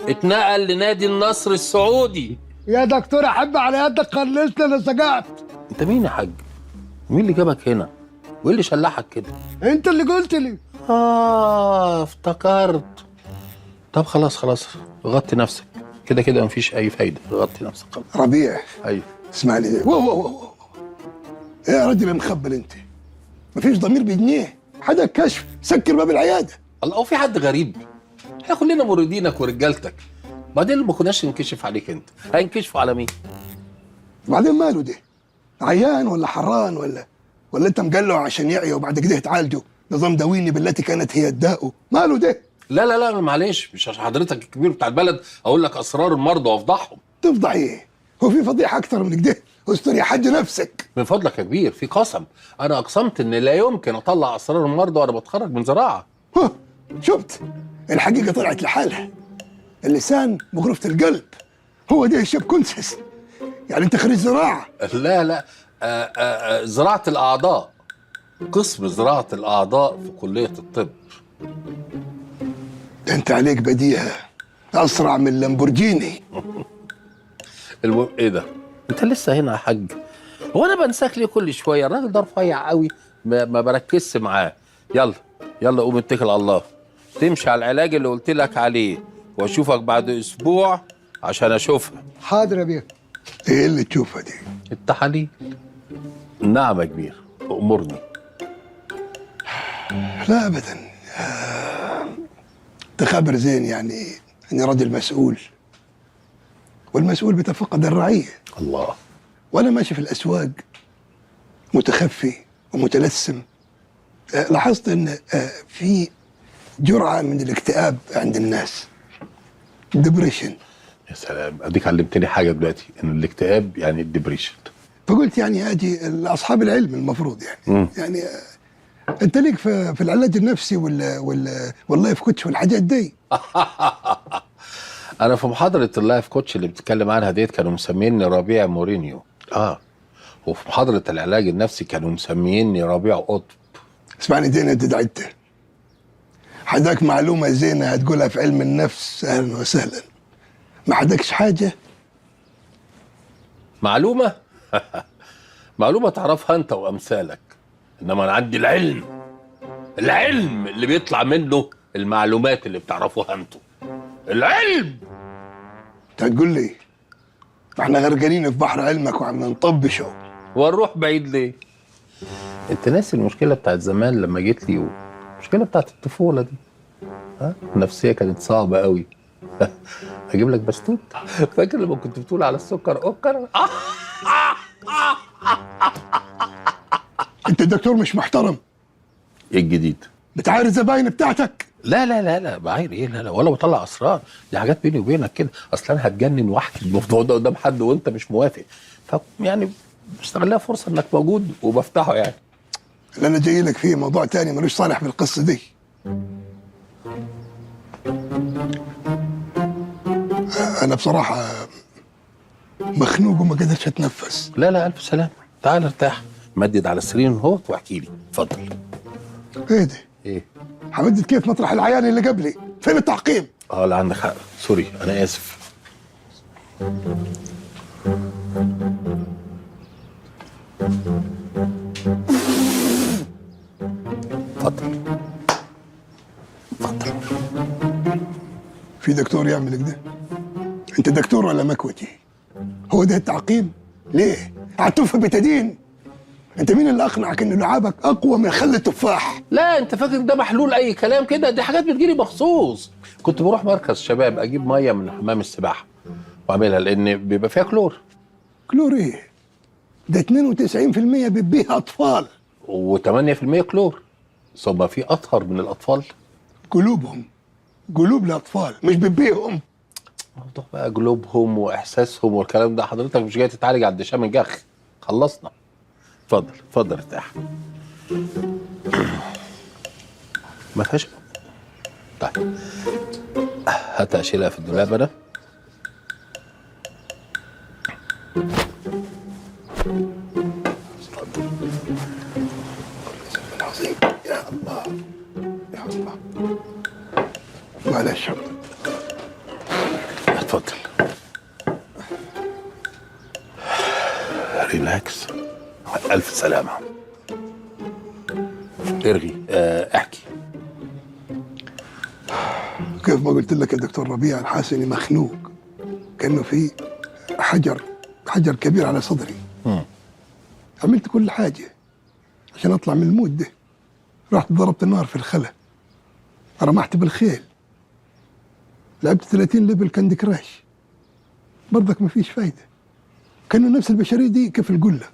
اتنقل لنادي النصر السعودي. يا دكتور احب على يدك، خلصني انا سجعت. انت مين يا حاج؟ مين اللي جابك هنا؟ وايه اللي شلحك كده؟ انت اللي قلت لي. افتكرت. طب خلاص غطي نفسك، كده كده مفيش اي فايده، غطي نفسك خلاص. ربيع ايوه اسمعني. ايه يا راجل مخبل انت؟ مفيش ضمير بجنيه. حدا كشف سكر باب العياده. الله، هو في حد غريب؟ احنا كلنا مريدينك ورجالتك. بعدين ما كناش ننكشف عليك انت، هينكشفوا على مين؟ وبعدين ماله ده؟ عيان ولا حران ولا انت مقلعه عشان يعيا وبعد كده تعالجه نظام دويني بالتي كانت هي الداء؟ ماله ده؟ لا معلش، مش عشان حضرتك الكبير بتاع البلد اقول لك اسرار المرضى وافضحهم. تفضح ايه؟ هو في فضيحه اكتر من كده؟ استر يا حاج نفسك. من فضلك يا كبير، في قسم. انا اقسمت ان لا يمكن اطلع اسرار المرضى وانا بتخرج من زراعه. شفت؟ الحقيقه طلعت لحالها. اللسان مغرفه القلب. هو ده الشاب كونسس. يعني انت خريج زراعه؟ لا زراعه الاعضاء، قسم زراعه الاعضاء في كليه الطب. ده انت عليك بديهه اسرع من لامبورجيني. ايه ده؟ انت لسه هنا يا حاج؟ هو انا بنساك ليه كل شويه؟ الراجل ده رفيع قوي، ما بركزش معاه. يلا قوم اتكل على الله، تمشي على العلاج اللي قلت لك عليه، واشوفك بعد اسبوع عشان اشوفها. حاضر يا بيه. ايه اللي تشوفها دي؟ التحاليل. نعم يا كبير، امرني. لا ابدا. انت خبر زين، يعني اني راجل مسؤول، والمسؤول بيتفقد الرعيه. الله. وانا ماشي في الاسواق متخفي ومتلثم، لاحظت ان في جرعه من الاكتئاب عند الناس. ديبريشن. يا سلام، اديك علمتني حاجه دلوقتي، ان الاكتئاب يعني الديبريشن. فقلت يعني اجي لاصحاب العلم المفروض يعني انت ليك في العلاج النفسي واللايف كوتش والحاجات دي. انا في محاضره اللايف كوتش اللي بتتكلم عنها ديت كانوا مسميني ربيع مورينيو. وفي محاضره العلاج النفسي كانوا مسميني ربيع قطب. اسمعني دينا دعيته، حداك معلومه زينه هتقولها في علم النفس اهلا وسهلا. ما حداكش حاجه؟ معلومه؟ معلومه تعرفها انت وامثالك، انما انا عندي العلم اللي بيطلع منه المعلومات اللي بتعرفوها انتوا. العلم. انت هتقول لي ما احنا غرقانين في بحر علمك وعم نطبشه. ونروح بعيد ليه؟ انت ناسي المشكله بتاعت زمان لما جيت لي، المشكله بتاعت الطفوله دي؟ النفسيه كانت صعبه قوي. اجيب لك بستوت؟ فاكر لما كنت بتقول على السكر اوكر؟ انت الدكتور مش محترم. ايه الجديد؟ بتعاير الزباين بتاعتك؟ لا بعاير ايه؟ لا ولا بطلع اسرار، دي حاجات بيني وبينك كده. اصل انا هتجنن واحكي الموضوع ده قدام حد وانت مش موافق، يعني بستغلها فرصه انك موجود وبفتحه يعني. اللي انا جاي لك فيه موضوع تاني ملوش صالح بالقصه دي. انا بصراحه مخنوق وما قدرتش اتنفس. لا الف سلامه، تعال ارتاح، مدد على السرير اهو واحكي لي، اتفضل. ايه ده؟ ايه؟ همدد كيف مطرح العيان اللي قبلي؟ فين التعقيم؟ لا عندك حق، سوري انا اسف. اتفضل. في دكتور يعمل كده؟ انت دكتور ولا مكوتي؟ هو ده التعقيم؟ ليه؟ هتوفى بتدين؟ انت مين اللي اقنعك ان لعابك اقوى من خل التفاح؟ لا انت فاكر ده محلول اي كلام كده؟ دي حاجات بتجيلي مخصوص. كنت بروح مركز شباب اجيب ميه من حمام السباحه واعملها، لان بيبقى فيها كلور. كلور ايه؟ ده 92% بيبيها اطفال و8% كلور، ثم في اطهر من الاطفال. قلوبهم قلوب الاطفال مش بيبيهم. موضوع بقى قلوبهم واحساسهم والكلام ده، حضرتك مش جاي تتعالج على الدشام الجخ. خلصنا. اتفضل اتفضل ارتاح. ما فيهاش. طيب هات اشيلها في الدولاب انا. العظيم يا الله يا الله. معلش اتفضل. ريلاكس. الف سلامه. ارغي احكي. كيف ما قلت لك يا دكتور ربيع، الحاسني مخنوق، كانه في حجر كبير على صدري. عملت كل حاجه عشان اطلع من المود ده. رحت ضربت النار في الخلا، رمحت بالخيل، لعبت 30 ليفل كاندي كراش، برضك ما فيش فايده. كانه نفس البشريه دي كيف القله،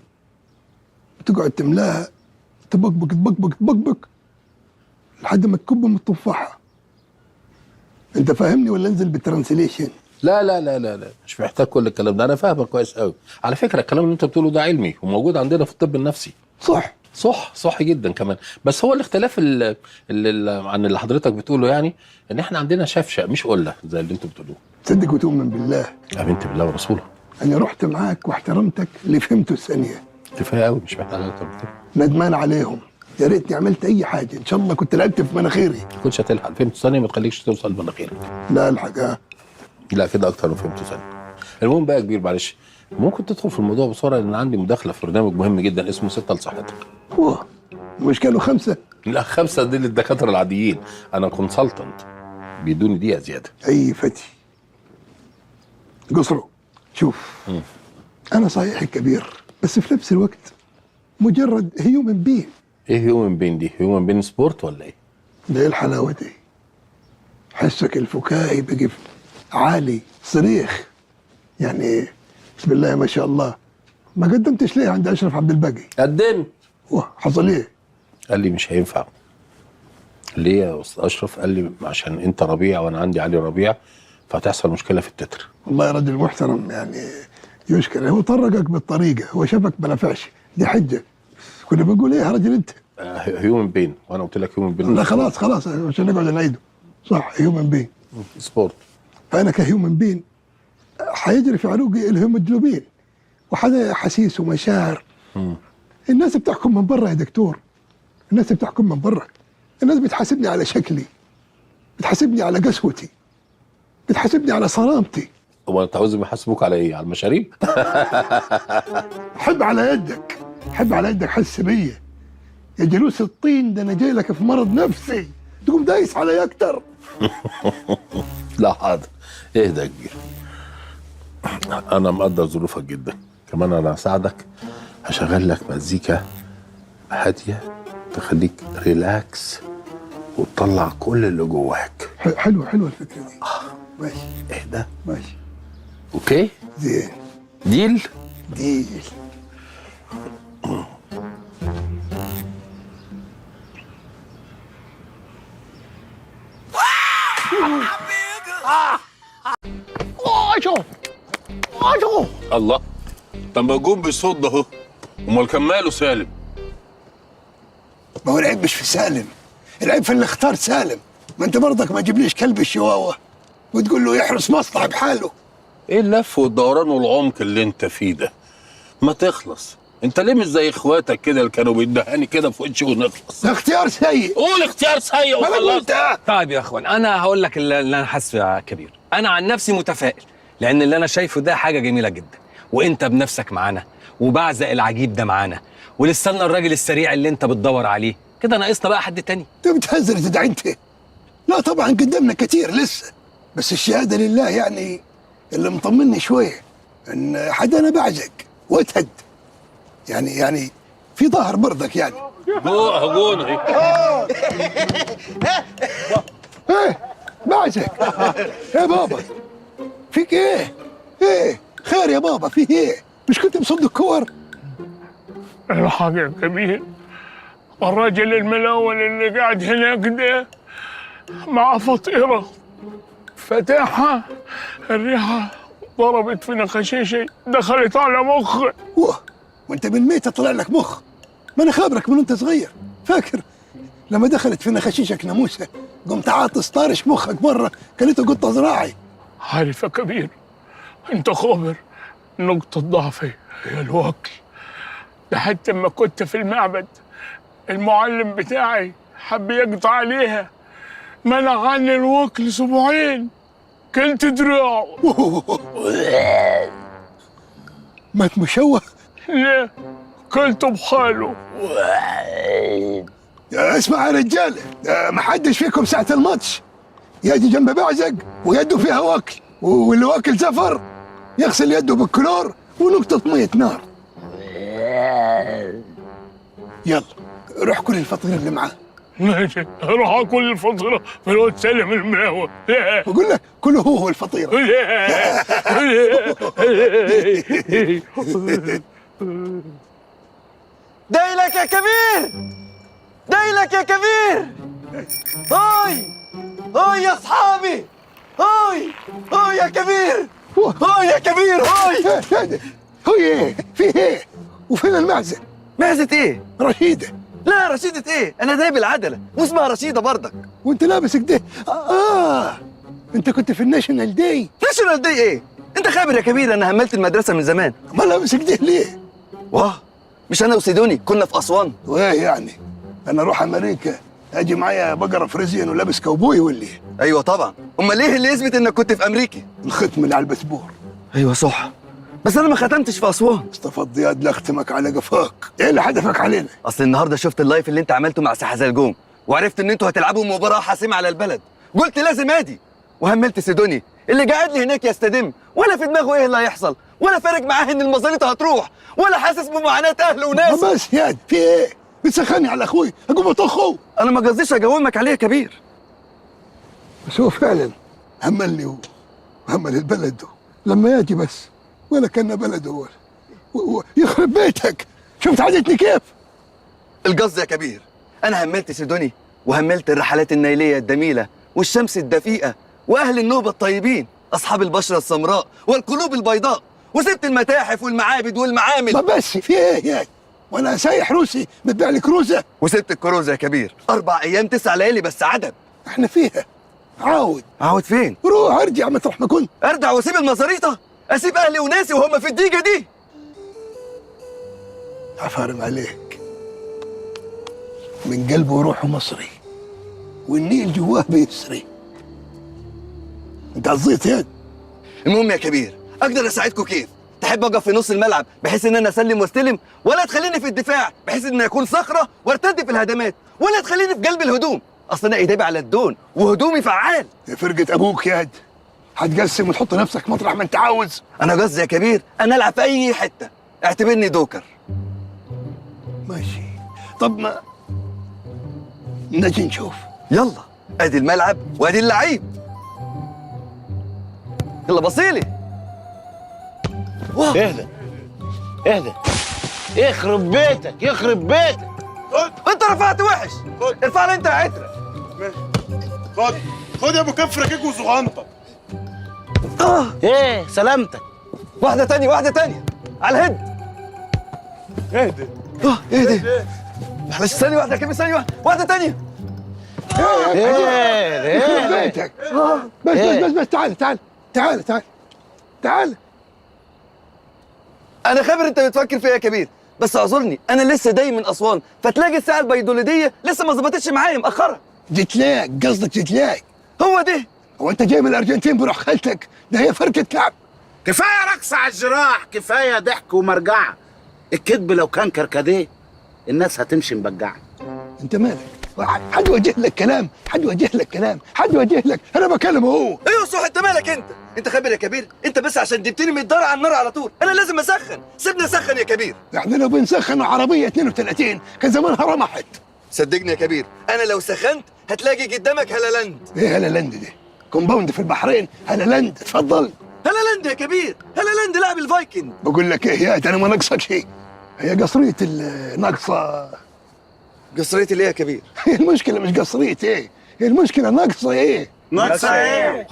بتقعد تملاها تبقبق تبقبق تبقبق لحد ما تكب من التفاحه. انت فاهمني ولا انزل بالترانسليشن؟ لا لا لا لا لا، مش محتاج كل الكلام ده، انا فاهمك كويس قوي. على فكره الكلام اللي انت بتقوله ده علمي وموجود عندنا في الطب النفسي. صح صح جدا كمان. بس هو الاختلاف عن اللي حضرتك بتقوله يعني ان احنا عندنا شفشه مش قله زي اللي انتوا بتقولوه. تصدق وتؤمن بالله، امنت بالله ورسوله. انا رحت معاك واحترمتك اللي فهمته الثانيه. كفايه قوي، مش محتاج اكتر من كده. ندمان عليهم، يا ريتني عملت اي حاجه، ان شاء الله كنت لعبت في مناخيري. ما كنتش هتلحق. فهمته ثانيه ما تخليكش توصل لمناخيرك. لا الحق. لا كده اكتر من فهمته ثانيه. المهم بقى يا كبير، معلش ممكن تدخل في الموضوع بسرعه لان عندي مداخله في برنامج مهم جدا اسمه 6 لصحتك. اوه، مش كانوا 5؟ لا 5 دي للدكاتره العاديين، انا كونسلتنت بيدوني دقيقه زياده. اي فتي قصره. شوف انا صحيح كبير بس في نفس الوقت مجرد هيومن بين. ايه هيومن بين دي؟ هيومن بين سبورت ولا ايه؟ ده ايه الحلاوه دي؟ حسك الفكاهي بقي عالي صريخ يعني. بسم الله ما شاء الله. ما قدمتش ليه عند اشرف عبد الباقي؟ قدمت. حصل ايه؟ قال لي مش هينفع. ليه يا استاذ اشرف؟ قال لي عشان انت ربيع وانا عندي علي ربيع فهتحصل مشكله في التتر. والله يا راجل محترم يعني يشكر، هو طرقك بالطريقه، هو شافك ما نفعش، دي حجه. كنا بنقول ايه يا راجل انت؟ هيومن بين، وانا قلت لك هيومن بين. لا خلاص عشان نقعد نعيده. صح هيومن بين سبورت. فانا كهيومن بين حيجري في عروقي الهيموجلوبين وحدا احاسيس ومشاعر. الناس بتحكم من برا يا دكتور، الناس بتحكم من برا. الناس بتحاسبني على شكلي، بتحاسبني على قسوتي، بتحاسبني على صرامتي. هو انت عاوزهم يحاسبوك على ايه؟ على المشاريب؟ حب على يدك، حب على يدك، حس بيا يا جلوس الطين، ده انا جاي لك في مرض نفسي تقوم دايس علي اكتر. لا حاضر، اهدى يا كبير، انا مقدر ظروفك جدا. كمان انا هساعدك، هشغل لك مزيكا هاديه تخليك ريلاكس وتطلع كل اللي جواك. حلوه الفكره دي. ماشي اهدى. ماشي اوكي زين. ديل. الله، طب ما جون بصوت ده اهو، امال كان ماله سالم؟ ما هو العيب مش في سالم، العيب في اللي اختار سالم. ما انت برضك ما تجيبليش كلب الشواوه وتقول له يحرس مصلحه بحاله. ايه اللف والدوران والعمق اللي انت فيه ده؟ ما تخلص. انت ليه مش زي اخواتك كده اللي كانوا بيدهني كده في وشي ونخلص؟ ده اختيار سيء. قول اختيار سيء وخلاص. طيب يا اخوان، انا هقول لك اللي انا حاسه يا كبير. انا عن نفسي متفائل، لان اللي انا شايفه ده حاجه جميله جدا، وانت بنفسك معانا، وبعزق العجيب ده معانا، ولسه الراجل السريع اللي انت بتدور عليه. كده ناقصنا بقى حد تاني. انت بتهزر تدعي انت؟ لا طبعا قدامنا كتير لسه، بس الشهاده لله يعني اللي مطمني شويه ان حد انا بعزق واتهد يعني في ظهر برضك يعني. جون ايه بعزق يا بابا؟ فيك ايه؟ ايه خير يا بابا؟ فيه ايه؟ مش كنت مصد الكور؟ الحق يا كبير، الرجل الملون اللي قاعد هناك ده مع فطيرة فتحها الريحة ضربت في نخشيشي، دخلت على مخي. وانت من ميتة طلع لك مخ؟ ما انا خابرك من وانت صغير. فاكر لما دخلت في نخشيشك ناموسه قمت عاطس طارش مخك بره كلته قطه زراعي. عارف يا كبير، انت خابر نقطة ضعفي هي الوكل. ده حتى لما كنت في المعبد المعلم بتاعي حب يقطع عليها، منع عني الوكل اسبوعين، كلت دراعه. مات مشوه؟ ليه؟ كلته بحاله. اسمع يا رجاله، ما حدش فيكم ساعة الماتش يجي جنب بعزق ويده فيها واكل، واللي واكل زفر يغسل يده بالكلور ونقطة مية نار. يلا روح كل الفطيرة اللي معاه. ماشي، اروح اكل الفطيرة في الواد سالم المناوي. بقول لك كله هو الفطيرة. دايلك يا كبير، دايلك يا كبير. هاي هاي يا اصحابي، هاي هاي يا كبير، هاي يا كبير، هاي. هاي ايه؟ في ايه؟ وفين المعزة؟ معزة ايه؟ رشيدة. لا رشيدة ايه؟ انا جايب العدلة واسمها رشيدة برضك. وانت لابس كده؟ انت كنت في الناشونال داي. ناشونال داي ايه؟ انت خابر يا كبير انا هملت المدرسة من زمان. ما لابس كده ليه؟ واه مش انا وسيدوني كنا في اسوان. وايه يعني؟ انا اروح امريكا اجي معايا بقرة فريزيان ولابس كاوبوي ولا ايه؟ ايوه طبعا، امال ايه اللي يثبت انك كنت في امريكا؟ الختم اللي على البسبور. ايوه صح، بس انا ما ختمتش في اسوان. استفض ياد لاختمك على قفاك. ايه اللي حدفك علينا؟ اصل النهارده شفت اللايف اللي انت عملته مع سحزلجوم وعرفت ان انتوا هتلعبوا مباراه حاسمه على البلد، قلت لازم ادي وهملت سيدوني اللي قاعد لي هناك يستدم ولا في دماغه ايه اللي هيحصل ولا فارق معاه ان المزاريطه هتروح ولا حاسس بمعاناه اهله وناسه. بس ياد في ايه؟ بتسخني على اخوي اقوم اطخه. انا ما قصديش اجاومك عليه يا كبير، بس هو فعلا هملني وهمل البلد لما يجي بس ولا كان بلده يخرب بيتك. شفت عادتني كيف؟ القصد يا كبير انا هملت سيدوني وهملت الرحلات النيليه الجميله والشمس الدفيئه واهل النوبه الطيبين اصحاب البشره السمراء والقلوب البيضاء، وسبت المتاحف والمعابد والمعامل. ما بس في ايه يعني؟ وانا سايح روسي بتبيع لي كروزه؟ وسبت الكروزه يا كبير 4 ايام 9 ليالي بس عدد. احنا فيها عاود. عاود فين؟ روح ارجع مطرح ما كنت. ارجع واسيب المزاريطه؟ اسيب اهلي وناسي وهم في الديجه دي؟ عفارم عليك، من قلبه وروحه مصري والنيل جواه بيسري. انت عزيت ياد. المهم يا كبير اقدر اساعدكم كيف؟ تحب اقف في نص الملعب بحيث ان انا اسلم واستلم، ولا تخليني في الدفاع بحيث ان اكون صخره وارتد في الهدمات، ولا تخليني في قلب الهجوم؟ اصل انا ايدي على الدون وهجومي فعال. يا فرقه ابوك ياد، هتقسم وتحط نفسك مطرح ما انت عاوز. انا قصدي يا كبير انا العب في اي حته، اعتبرني دوكر. ماشي، طب ما نجي نشوف. يلا ادي الملعب وادي اللعيب، يلا بصيلي. اهدى اهدى، يخرب بيتك يخرب بيتك. انت رفعت وحش، ارفع لي انت يا عترة. خد يا ابو كف ركيك وصغنطه. ايه سلامتك. واحده تانية واحده تانية على الهد. اهدى اهدى معلش، ثانية واحدة يا كبير، ثانية واحدة تانية. يخرب بيتك. بس تعال. أنا خابر أنت بتفكر فيا يا كبير، بس اعذرني أنا لسه جاي من أسوان، فتلاقي الساعة البيدوليدية لسه ما ظبطتش معايا، مأخرة. جتلاك قصدك جتلاك؟ هو ده. هو أنت جاي من الأرجنتين بروح خالتك؟ ده هي فرقة كعب. كفايه رقص على الجراح، كفايه ضحك ومرجعه. الكذب لو كان كركديه الناس هتمشي مبجعه. انت مالك؟ حد وجه لك كلام، حد وجه لك، انا بكلمه هو. ايوه صح، انت مالك؟ انت خابر يا كبير، انت بس عشان جبتني من الدار على النار على طول، انا لازم اسخن، سيبني اسخن يا كبير. احنا لو بنسخن عربيه 32 كان زمانها رمحت. صدقني يا كبير، انا لو سخنت هتلاقي قدامك هلالاند. ايه هلالاند ده؟ كومباوند في البحرين، هلالاند، اتفضل. هلالاند يا كبير، هلالاند لاعب الفايكنج. بقول لك ايه يا انا ما ناقصك شيء، هي قصريه الناقصه. قصريه اللي يا كبير؟ المشكله مش قصريه ايه، المشكله ناقصه ايه؟ ناقصه ايه؟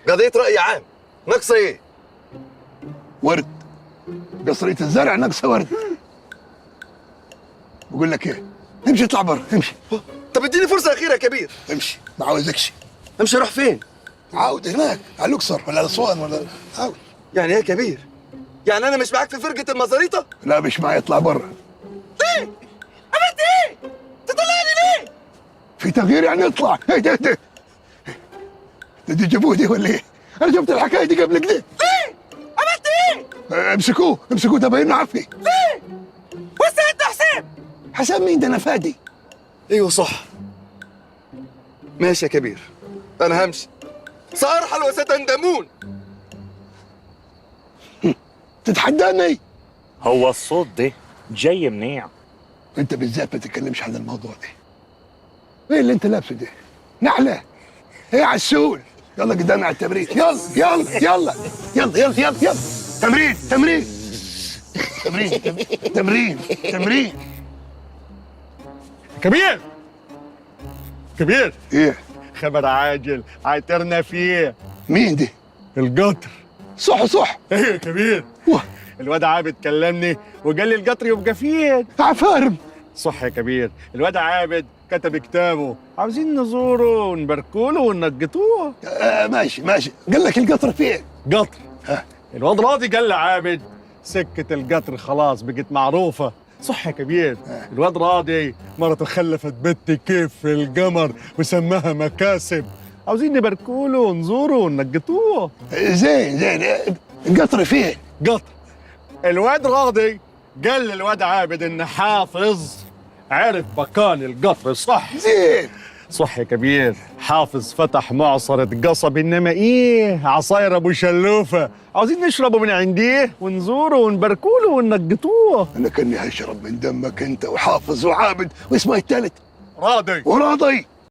قضيه راي عام ناقصه ايه؟ ورد. قصرية الزرع ناقصه ورد. بقول لك ايه، امشي اطلع بره، امشي. طب اديني فرصه اخيره يا كبير. امشي، ما عاوزكش. امشي اروح فين؟ عاود هناك على الاقصر ولا اسوان ولا عاود. يعني ايه يا كبير؟ يعني انا مش معاك في فرقه المزاريطه؟ لا مش معي، اطلع بره. ليه؟ عملت ايه؟ تطلعني ليه؟ في تغيير يعني اطلع. ايه ده دي جابوه ولا ايه؟ انا شفت الحكايه دي قبل كده. ليه؟ عملت ايه؟ امسكوه امسكوه، ده باين عفي. ليه؟ وين انت حسام؟ حسام مين ده؟ انا فادي. ايوه صح. ماشي يا كبير، انا همشي. سأرحل وستندمون. تتحداني؟ هو الصوت ده جاي منين؟ انت بالذات ما تتكلمش عن الموضوع ده. ايه اللي انت لابسه ده؟ نحله. ايه عسول. يلا قدامي على التمرين. يلا يلا يلا يلا يلا يلا يلا. تمرين تمرين تمرين تمرين تمرين. كبير كبير. ايه؟ خبر عاجل عايترنا فيه. مين دي؟ القطر. صح صح. ايه يا كبير؟ الواد عابد كلمني وقال لي القطر يبقى فين. عفارم. صح يا كبير، الواد عابد كتب كتابه، عاوزين نزوره ونباركوله وننقطوه. ماشي ماشي. قال لك القطر فين؟ قطر. الواد راضي قال لعابد سكة القطر خلاص بقت معروفة. صح يا كبير. الواد راضي مرته خلفت بنت كيف في القمر وسماها مكاسب، عاوزين نباركوله ونزوره وننقطوه. زين زين. القطر فين؟ قطر. الواد راضي قال للواد عابد ان حافظ عرف مكان القطر. صح زين. صح يا كبير. حافظ فتح معصرة قصب، انما ايه عصاير ابو شلوفة، عاوزين نشربه من عنديه ونزوره ونباركوله وننقطوه. انا كاني هشرب من دمك انت وحافظ وعابد واسمه الثالث راضي. وراضي.